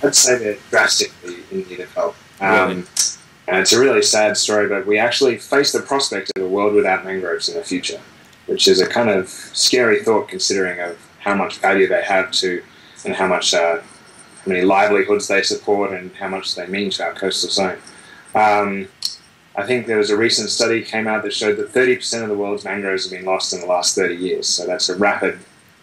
I'd say they're drastically in need of help. Really? And it's a really sad story, but we actually face the prospect of a world without mangroves in the future, which is a kind of scary thought considering of how much value they have to, and how many livelihoods they support and how much they mean to our coastal zone. I think there was a recent study came out that showed that 30% of the world's mangroves have been lost in the last 30 years. So that's a rapid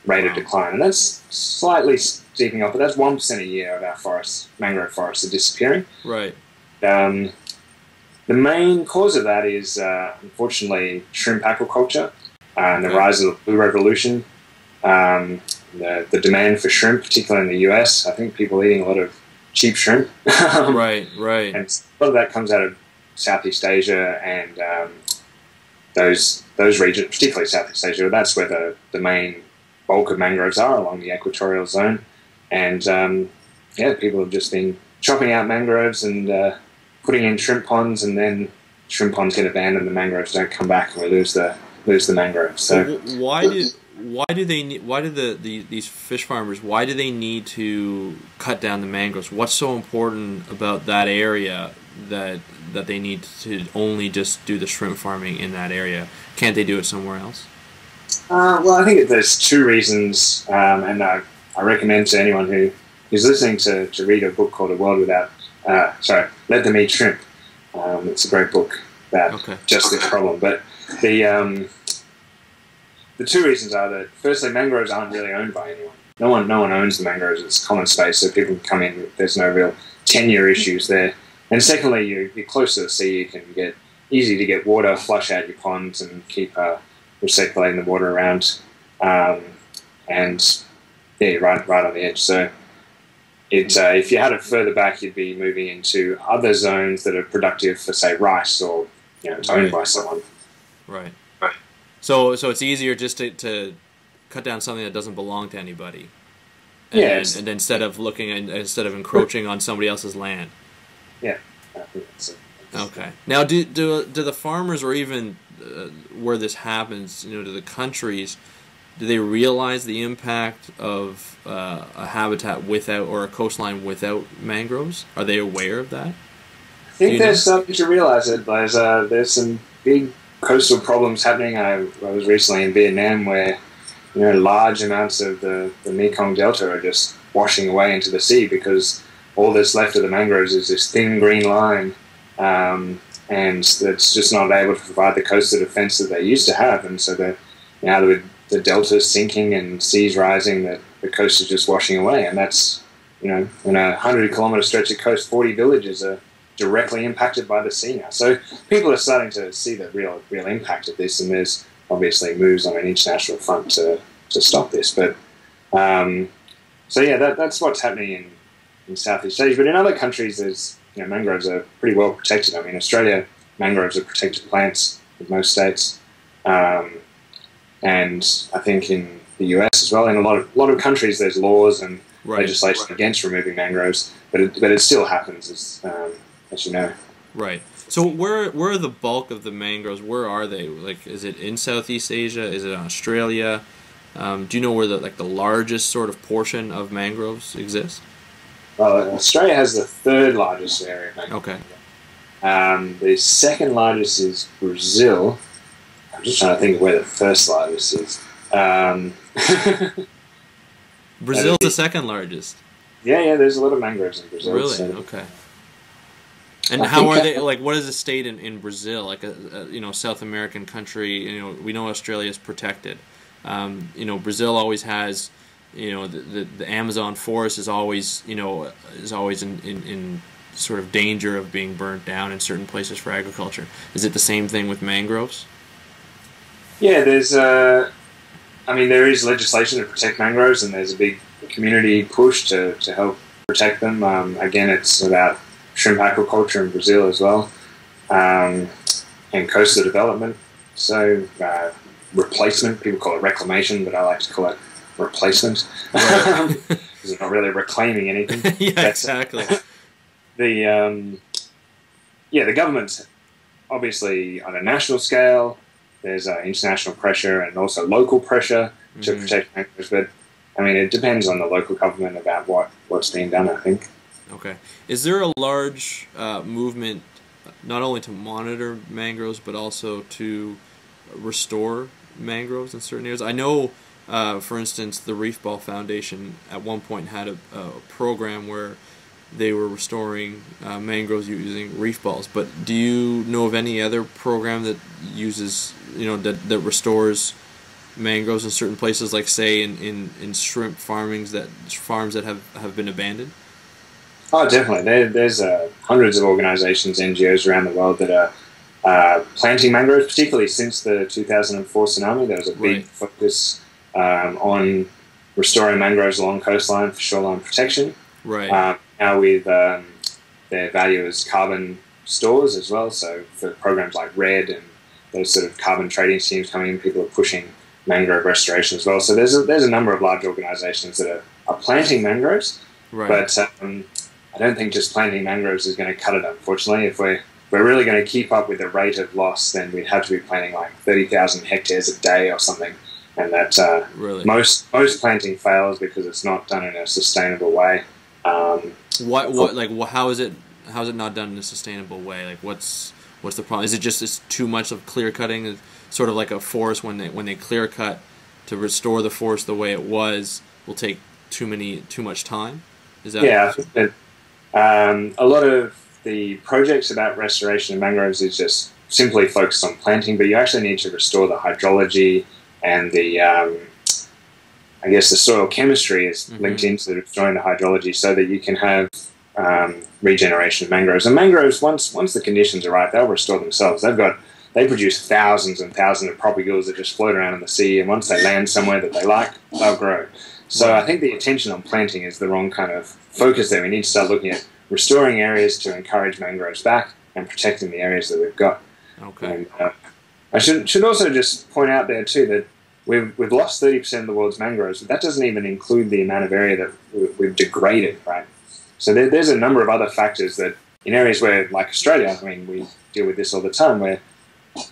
rate of decline. And that's slightly steeping up, but that's 1% a year of our forests, mangrove forests, are disappearing. Right. The main cause of that is, unfortunately, shrimp aquaculture and the rise of the blue revolution. The demand for shrimp, particularly in the US, I think people are eating a lot of cheap shrimp. Right. And a lot of that comes out of Southeast Asia and those regions, particularly Southeast Asia. That's where the main bulk of mangroves are, along the equatorial zone. And people have just been chopping out mangroves and putting in shrimp ponds, and then shrimp ponds get abandoned, the mangroves don't come back, and we lose the mangroves. So why do these fish farmers, why do they need to cut down the mangroves? What's so important about that area that they need to only just do the shrimp farming in that area? Can't they do it somewhere else? Well, I think there's two reasons, and I recommend to anyone who's listening to read a book called A World Without Let Them Eat Shrimp. It's a great book about just this problem. But the two reasons are that, firstly, mangroves aren't really owned by anyone. No one owns the mangroves. It's common space, so people can come in. There's no real tenure issues there. And secondly, you're close to the sea. You can get easy to get water, flush out your ponds, and keep recirculating the water around. Right on the edge. So if you had it further back, you'd be moving into other zones that are productive for, say, rice, or it's owned by someone. Right. So it's easier just to cut down something that doesn't belong to anybody. And instead of encroaching on somebody else's land. Yeah, I think that's it. Okay. Now, do the farmers, or even where this happens, to the countries, do they realize the impact of a habitat without, or a coastline without mangroves? Are they aware of that? I think they're starting to realize it. There's some big coastal problems happening. I was recently in Vietnam, where large amounts of the Mekong Delta are just washing away into the sea, because all that's left of the mangroves is this thin green line, and that's just not able to provide the coastal defense that they used to have. And so now with the delta's sinking and seas rising, the coast is just washing away. And that's, in a 100-kilometre stretch of coast, 40 villages are directly impacted by the sea now. So people are starting to see the real impact of this, and there's obviously moves on an international front to stop this. But that's what's happening in Southeast Asia. But in other countries, there's mangroves are pretty well protected. I mean, Australia, mangroves are protected plants in most states, and I think in the US as well. In a lot of countries, there's laws and legislation against removing mangroves, but it still happens, as you know. Right. So where are the bulk of the mangroves? Where are they? Like, is it in Southeast Asia? Is it in Australia? Do you know where the largest sort of portion of mangroves exists? Well, Australia has the third largest area of mangroves. Okay. The second largest is Brazil. I'm just trying to think of where the first largest is. Brazil's the second largest. Yeah, there's a lot of mangroves in Brazil. Really? So. Okay. And how are they? Like, what is the state in Brazil? Like a South American country. We know Australia is protected. Brazil always has. The Amazon forest is always in sort of danger of being burnt down in certain places for agriculture. Is it the same thing with mangroves? Yeah, there is legislation to protect mangroves, and there's a big community push to help protect them. Again, it's about shrimp aquaculture in Brazil as well, and coastal development. So replacement, people call it reclamation, but I like to call it replacement, because it's not really reclaiming anything. Yeah, exactly. The government, obviously on a national scale, there's international pressure and also local pressure to protect mangroves, but I mean, it depends on the local government about what's being done, I think. Okay. Is there a large movement not only to monitor mangroves but also to restore mangroves in certain areas? I know, for instance, the Reef Ball Foundation at one point had a program where they were restoring mangroves using reef balls. But do you know of any other program that uses, that restores mangroves in certain places, like say in shrimp farms that have been abandoned? Oh, definitely. There's hundreds of organizations, NGOs around the world that are planting mangroves, particularly since the 2004 tsunami. There was a big focus on restoring mangroves along coastline for shoreline protection. Right. Now with their value as carbon stores as well, so for programs like RED and those sort of carbon trading schemes coming in, people are pushing mangrove restoration as well. So there's a number of large organizations that are planting mangroves, but I don't think just planting mangroves is going to cut it, unfortunately. If we're really going to keep up with the rate of loss, then we'd have to be planting like 30,000 hectares a day or something. And that most planting fails because it's not done in a sustainable way. How is it not done in a sustainable way? Like what's the problem? Is it just it's too much of clear cutting? It's sort of like a forest when they clear cut to restore the forest the way it was will take too much time? Is that a lot of the projects about restoration of mangroves is just simply focused on planting, but you actually need to restore the hydrology and the I guess the soil chemistry is linked into restoring the hydrology so that you can have regeneration of mangroves. And mangroves, once the conditions are right, they'll restore themselves. They produce thousands and thousands of propagules that just float around in the sea, and once they land somewhere that they like, they'll grow. So I think the attention on planting is the wrong kind of focus there. We need to start looking at restoring areas to encourage mangroves back and protecting the areas that we've got. Okay. And, I should also just point out there too that we've lost 30% of the world's mangroves, but that doesn't even include the amount of area that we've degraded, right? So there's a number of other factors that in areas where, like Australia, I mean, we deal with this all the time, where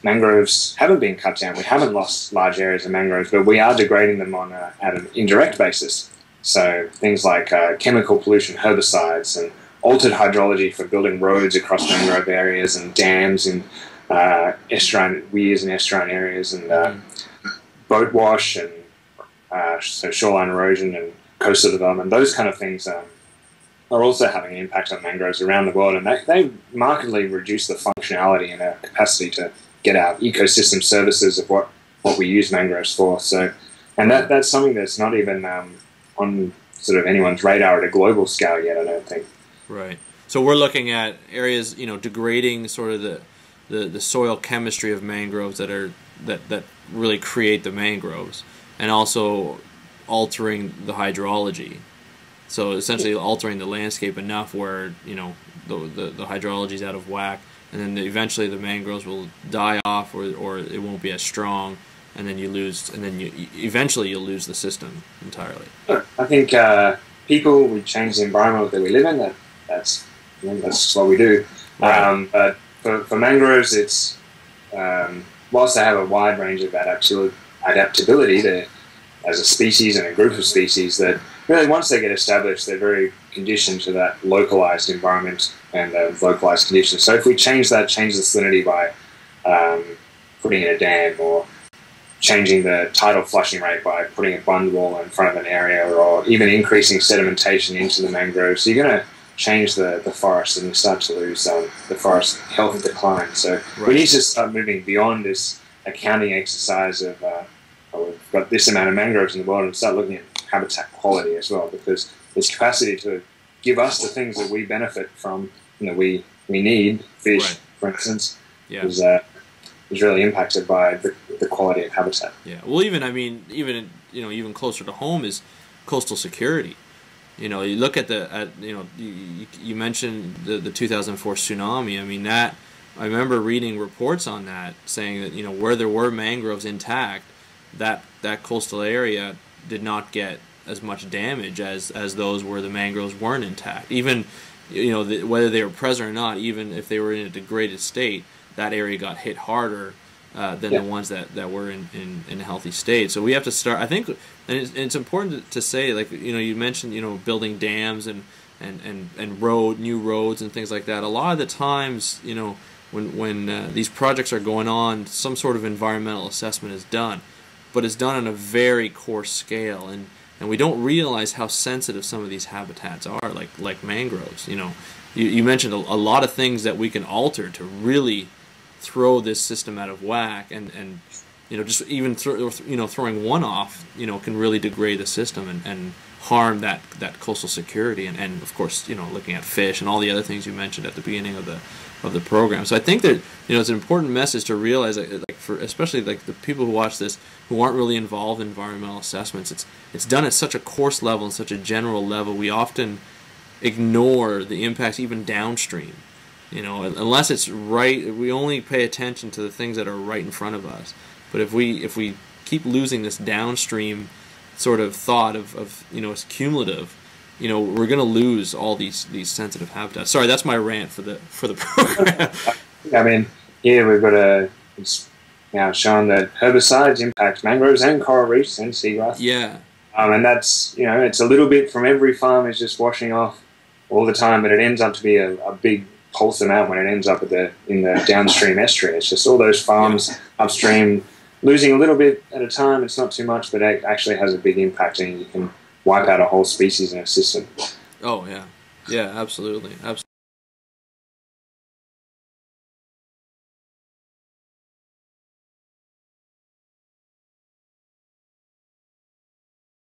mangroves haven't been cut down. We haven't lost large areas of mangroves, but we are degrading them at an indirect basis. So things like chemical pollution, herbicides, and altered hydrology for building roads across mangrove areas and dams in estuarine weirs and estuarine areas, and boat wash and so shoreline erosion and coastal development. Those kind of things are also having an impact on mangroves around the world, and they markedly reduce the functionality and our capacity to get our ecosystem services of what we use mangroves for. So, and that's something that's not even on sort of anyone's radar at a global scale yet, I don't think. Right. So we're looking at areas, degrading sort of the soil chemistry of mangroves that really create the mangroves, and also altering the hydrology. So essentially altering the landscape enough where the hydrology is out of whack, and then eventually the mangroves will die off, or it won't be as strong, and then you'll lose the system entirely. I think we change the environment that we live in. That's what we do. Right. But for mangroves, it's whilst they have a wide range of adaptability as a species and a group of species, that really once they get established, they're very conditioned to that localized environment and localized conditions. So if we change the salinity by putting in a dam, or changing the tidal flushing rate by putting a bund wall in front of an area, or even increasing sedimentation into the mangroves, so you're going to change the forest, and you start to lose the forest health decline. So we need to start moving beyond this accounting exercise of we've got this amount of mangroves in the world, and start looking at habitat quality as well, because its capacity to give us the things that we benefit from, we need, fish, for instance, is really impacted by the quality of habitat. Yeah. Well, even closer to home is coastal security. You look at you mentioned the 2004 tsunami. I mean, I remember reading reports on that saying that where there were mangroves intact, that coastal area did not get as much damage as those where the mangroves weren't intact. Even whether they were present or not, even if they were in a degraded state, that area got hit harder than the ones that were in a healthy state. So we have to start. I think, and it's important to say, like, you know, you mentioned, you know, building dams and new roads and things like that. A lot of the times, you know, when these projects are going on, some sort of environmental assessment is done, but it's done on a very coarse scale, and we don't realize how sensitive some of these habitats are, like mangroves. You know, you mentioned a lot of things that we can alter to really throw this system out of whack, and you know, just even throwing one off, you know, can really degrade the system and harm that coastal security, and of course, you know, looking at fish and all the other things you mentioned at the beginning of the program. So I think that, you know, it's an important message to realize that, like, for especially like the people who watch this who aren't really involved in environmental assessments, it's done at such a coarse level and such a general level. We often ignore the impacts even downstream. You know, unless it's right, we only pay attention to the things that are right in front of us. But if we keep losing this downstream sort of thought of you know, it's cumulative, you know, we're going to lose all these sensitive habitats. Sorry, that's my rant for the program. I mean, here we've got it's now shown that herbicides impact mangroves and coral reefs and seagrass. Yeah. And that's, you know, it's a little bit from every farm is just washing off all the time, but it ends up to be a big pulse amount when it ends up in the downstream estuary. It's just all those farms upstream losing a little bit at a time. It's not too much, but it actually has a big impact, and you can wipe out a whole species in a system. Oh yeah, yeah, absolutely, absolutely.